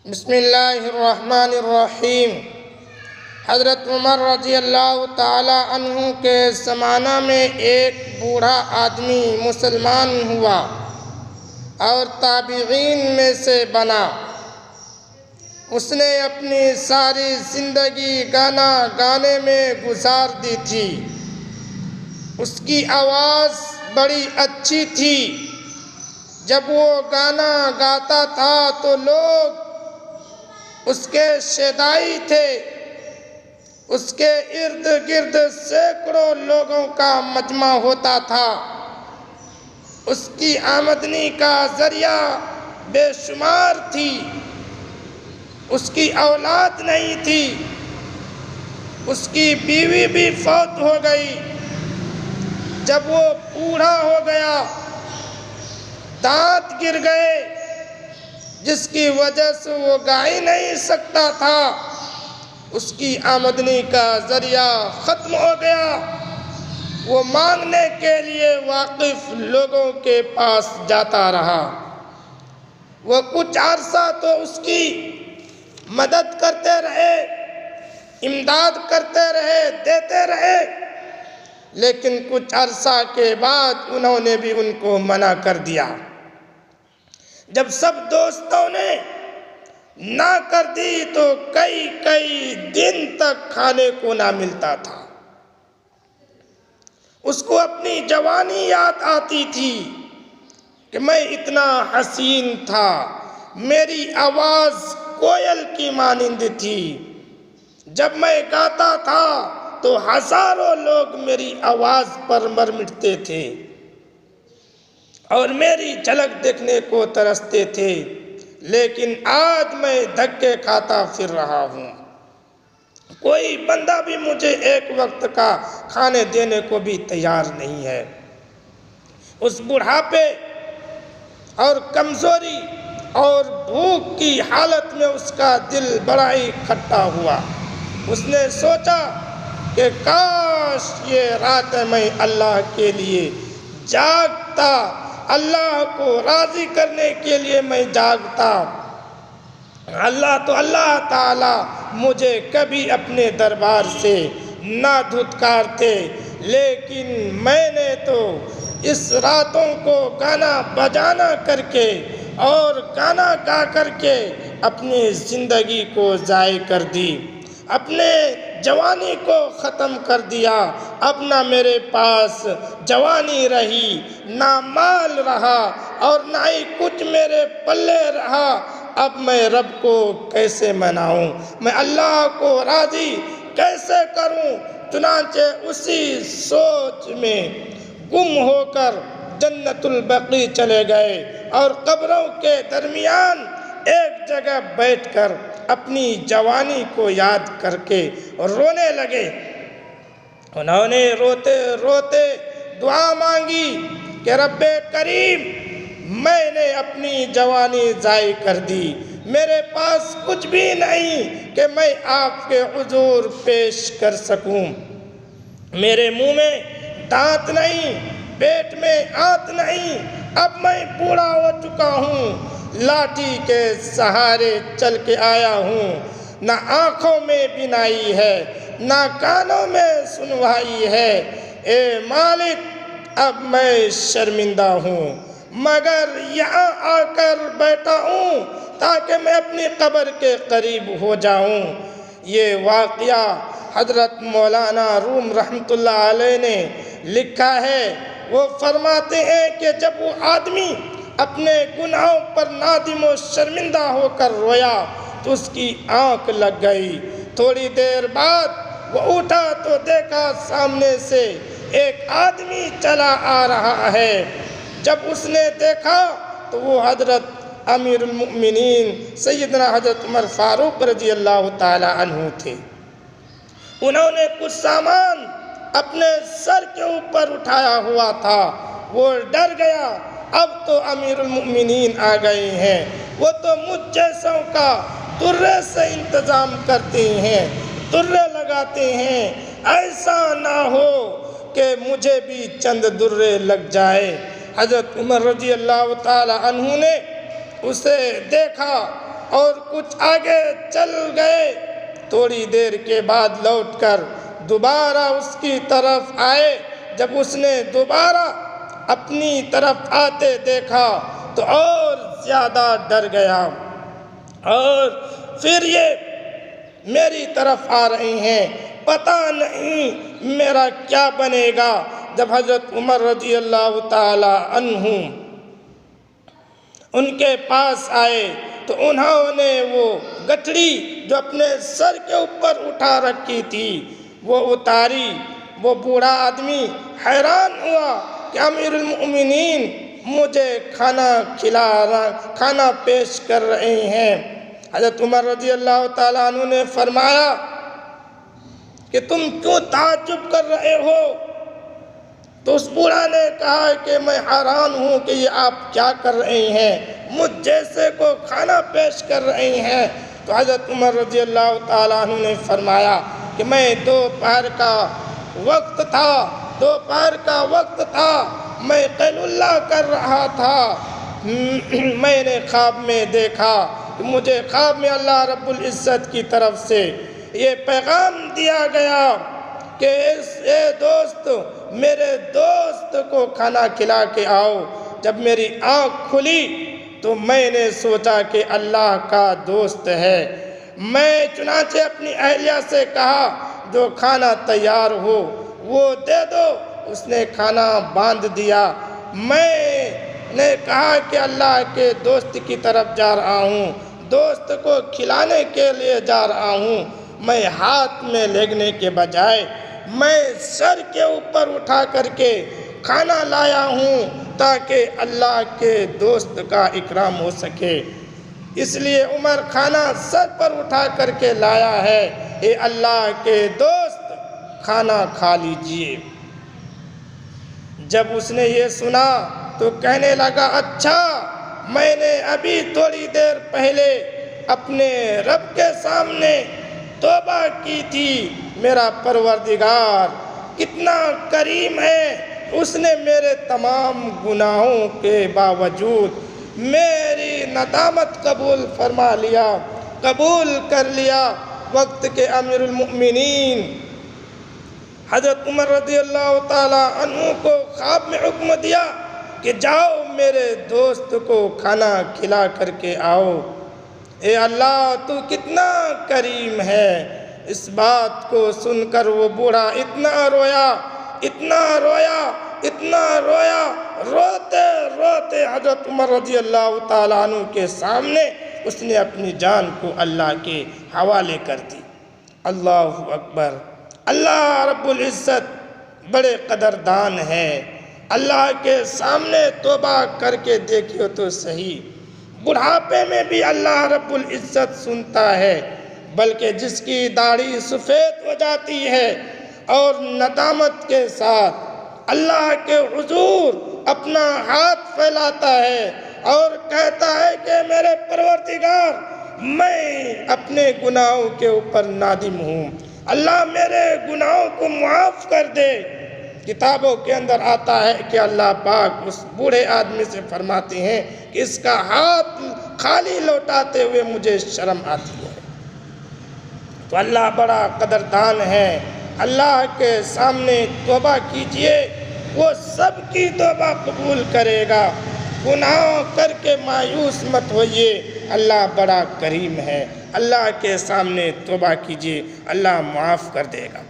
بسم اللہ الرحمن الرحیم۔ حضرت عمر رضی اللہ تعالی عنہ کے زمانہ میں ایک بوڑھا آدمی مسلمان ہوا اور تابعین میں سے بنا۔ اس نے اپنی ساری زندگی گانا گانے میں گزار دی تھی۔ اس کی آواز بڑی اچھی تھی۔ جب وہ گانا گاتا تھا تو لوگ اس کے شیدائی تھے۔ اس کے ارد گرد سینکڑوں لوگوں کا مجمع ہوتا تھا۔ اس کی آمدنی کا ذریعہ بے شمار تھی۔ اس کی اولاد نہیں تھی۔ اس کی بیوی بھی فوت ہو گئی۔ جب وہ بوڑھا ہو گیا، دانت گر گئے، جس کی وجہ سے وہ گا ہی نہیں سکتا تھا، اس کی آمدنی کا ذریعہ ختم ہو گیا۔ وہ مانگنے کے لیے واقف لوگوں کے پاس جاتا رہا۔ وہ کچھ عرصہ تو اس کی مدد کرتے رہے، امداد کرتے رہے، دیتے رہے، لیکن کچھ عرصہ کے بعد انہوں نے بھی ان کو منع کر دیا۔ جب سب دوستوں نے نہ کر دی تو کئی دن تک کھانے کو نہ ملتا تھا۔ اس کو اپنی جوانی یاد آتی تھی کہ میں اتنا حسین تھا، میری آواز کوئل کی مانند تھی۔ جب میں گاتا تھا تو ہزاروں لوگ میری آواز پر مر مٹتے تھے اور میری جھلک دیکھنے کو ترستے تھے، لیکن آج میں دھکے کھاتا پھر رہا ہوں۔ کوئی بندہ بھی مجھے ایک وقت کا کھانے دینے کو بھی تیار نہیں ہے۔ اس بڑھاپے اور کمزوری اور بھوک کی حالت میں اس کا دل بڑا ہی کھٹا ہوا۔ اس نے سوچا کہ کاش یہ رات میں اللہ کے لیے جاگتا، اللہ کو راضی کرنے کے لیے میں جاگتا۔ اللہ تعالی مجھے کبھی اپنے دربار سے نہ دھتکارتے، لیکن میں نے تو اس راتوں کو گانا بجانا کر کے اور گانا گا کر کے اپنی زندگی کو ضائع کر دی، اپنے جوانی کو ختم کر دیا۔ اب نہ میرے پاس جوانی رہی، نہ مال رہا، اور نہ ہی کچھ میرے پلے رہا۔ اب میں رب کو کیسے مناؤں، میں اللہ کو راضی کیسے کروں؟ چنانچہ اسی سوچ میں گم ہو کر جنت البقیع چلے گئے اور قبروں کے درمیان ایک جگہ بیٹھ کر اپنی جوانی کو یاد کر کے رونے لگے۔ انہوں نے روتے روتے دعا مانگی کہ رب کریم، میں نے اپنی جوانی ضائع کر دی، میرے پاس کچھ بھی نہیں کہ میں آپ کے حضور پیش کر سکوں۔ میرے منہ میں دانت نہیں، پیٹ میں آنت نہیں، اب میں بوڑھا ہو چکا ہوں، لاٹھی کے سہارے چل کے آیا ہوں، نہ آنکھوں میں بینائی ہے، نہ کانوں میں سنوائی ہے۔ اے مالک، اب میں شرمندہ ہوں، مگر یہاں آ کر بیٹھا ہوں تاکہ میں اپنی قبر کے قریب ہو جاؤں۔ یہ واقعہ حضرت مولانا روم رحمۃ اللہ علیہ نے لکھا ہے۔ وہ فرماتے ہیں کہ جب وہ آدمی اپنے گناہوں پر نادم و شرمندہ ہو کر رویا تو اس کی آنکھ لگ گئی۔ تھوڑی دیر بعد وہ اٹھا تو دیکھا سامنے سے ایک آدمی چلا آ رہا ہے۔ جب اس نے دیکھا تو وہ حضرت امیر المؤمنین سیدنا حضرت عمر فاروق رضی اللہ تعالی عنہ تھے۔ انہوں نے کچھ سامان اپنے سر کے اوپر اٹھایا ہوا تھا۔ وہ ڈر گیا، اب تو امیر المؤمنین آ گئے ہیں، وہ تو مجھ جیسوں کا درے سے انتظام کرتے ہیں، درے لگاتے ہیں، ایسا نہ ہو کہ مجھے بھی چند درے لگ جائے۔ حضرت عمر رضی اللہ تعالی عنہ نے اسے دیکھا اور کچھ آگے چل گئے۔ تھوڑی دیر کے بعد لوٹ کر دوبارہ اس کی طرف آئے۔ جب اس نے دوبارہ اپنی طرف آتے دیکھا تو اور زیادہ ڈر گیا، اور پھر یہ میری طرف آ رہے ہیں، پتہ نہیں میرا کیا بنے گا۔ جب حضرت عمر رضی اللہ تعالی عنہ ان کے پاس آئے تو انہوں نے وہ گٹھڑی جو اپنے سر کے اوپر اٹھا رکھی تھی وہ اتاری۔ وہ بوڑھا آدمی حیران ہوا کہ امیر المؤمنین مجھے کھانا پیش کر رہے ہیں۔ حضرت عمر رضی اللہ تعالیٰ عنہ نے فرمایا کہ تم کیوں تعجب کر رہے ہو؟ تو اس بوڑھا نے کہا کہ میں حیران ہوں کہ یہ آپ کیا کر رہے ہیں، مجھ جیسے کو کھانا پیش کر رہے ہیں۔ تو حضرت عمر رضی اللہ تعالیٰ عنہ نے فرمایا کہ میں دوپہر کا وقت تھا، میں قیل اللہ کر رہا تھا۔ میں نے خواب میں دیکھا کہ مجھے خواب میں اللہ رب العزت کی طرف سے یہ پیغام دیا گیا کہ اے دوست، میرے دوست کو کھانا کھلا کے آؤ۔ جب میری آنکھ کھلی تو میں نے سوچا کہ اللہ کا دوست ہے۔ میں چنانچہ اپنی اہلیہ سے کہا جو کھانا تیار ہو وہ دے دو۔ اس نے کھانا باندھ دیا۔ میں نے کہا کہ اللہ کے دوست کی طرف جا رہا ہوں، دوست کو کھلانے کے لیے جا رہا ہوں۔ میں ہاتھ میں لگنے کے بجائے میں سر کے اوپر اٹھا کر کے کھانا لایا ہوں تاکہ اللہ کے دوست کا اکرام ہو سکے۔ اس لیے عمر کھانا سر پر اٹھا کر کے لایا ہے۔ اے اللہ کے دوست، کھانا کھا لیجئے۔ جب اس نے یہ سنا تو کہنے لگا اچھا، میں نے ابھی تھوڑی دیر پہلے اپنے رب کے سامنے توبہ کی تھی۔ میرا پروردگار کتنا کریم ہے، اس نے میرے تمام گناہوں کے باوجود میری ندامت قبول کر لیا۔ وقت کے امیر المؤمنین حضرت عمر رضی اللہ تعالی عنہ کو خواب میں حکم دیا کہ جاؤ میرے دوست کو کھانا کھلا کر کے آؤ۔ اے اللہ، تو کتنا کریم ہے۔ اس بات کو سن کر وہ بوڑھا اتنا رویا، روتے روتے حضرت عمر رضی اللہ تعالیٰ عنہ کے سامنے اس نے اپنی جان کو اللہ کے حوالے کر دی۔ اللہ اکبر! اللہ رب العزت بڑے قدردان ہے۔ اللہ کے سامنے توبہ کر کے دیکھو تو صحیح، بڑھاپے میں بھی اللہ رب العزت سنتا ہے، بلکہ جس کی داڑھی سفید ہو جاتی ہے اور ندامت کے ساتھ اللہ کے حضور اپنا ہاتھ پھیلاتا ہے اور کہتا ہے کہ میرے پروردگار، میں اپنے گناہوں کے اوپر نادم ہوں، اللہ میرے گناہوں کو معاف کر دے۔ کتابوں کے اندر آتا ہے کہ اللہ پاک اس بوڑھے آدمی سے فرماتے ہیں کہ اس کا ہاتھ خالی لوٹاتے ہوئے مجھے شرم آتی ہے۔ تو اللہ بڑا قدردان ہے۔ اللہ کے سامنے توبہ کیجئے، وہ سب کی توبہ قبول کرے گا۔ گناہ کر کے مایوس مت ہوئیے، اللہ بڑا کریم ہے۔ اللہ کے سامنے توبہ کیجئے، اللہ معاف کر دے گا۔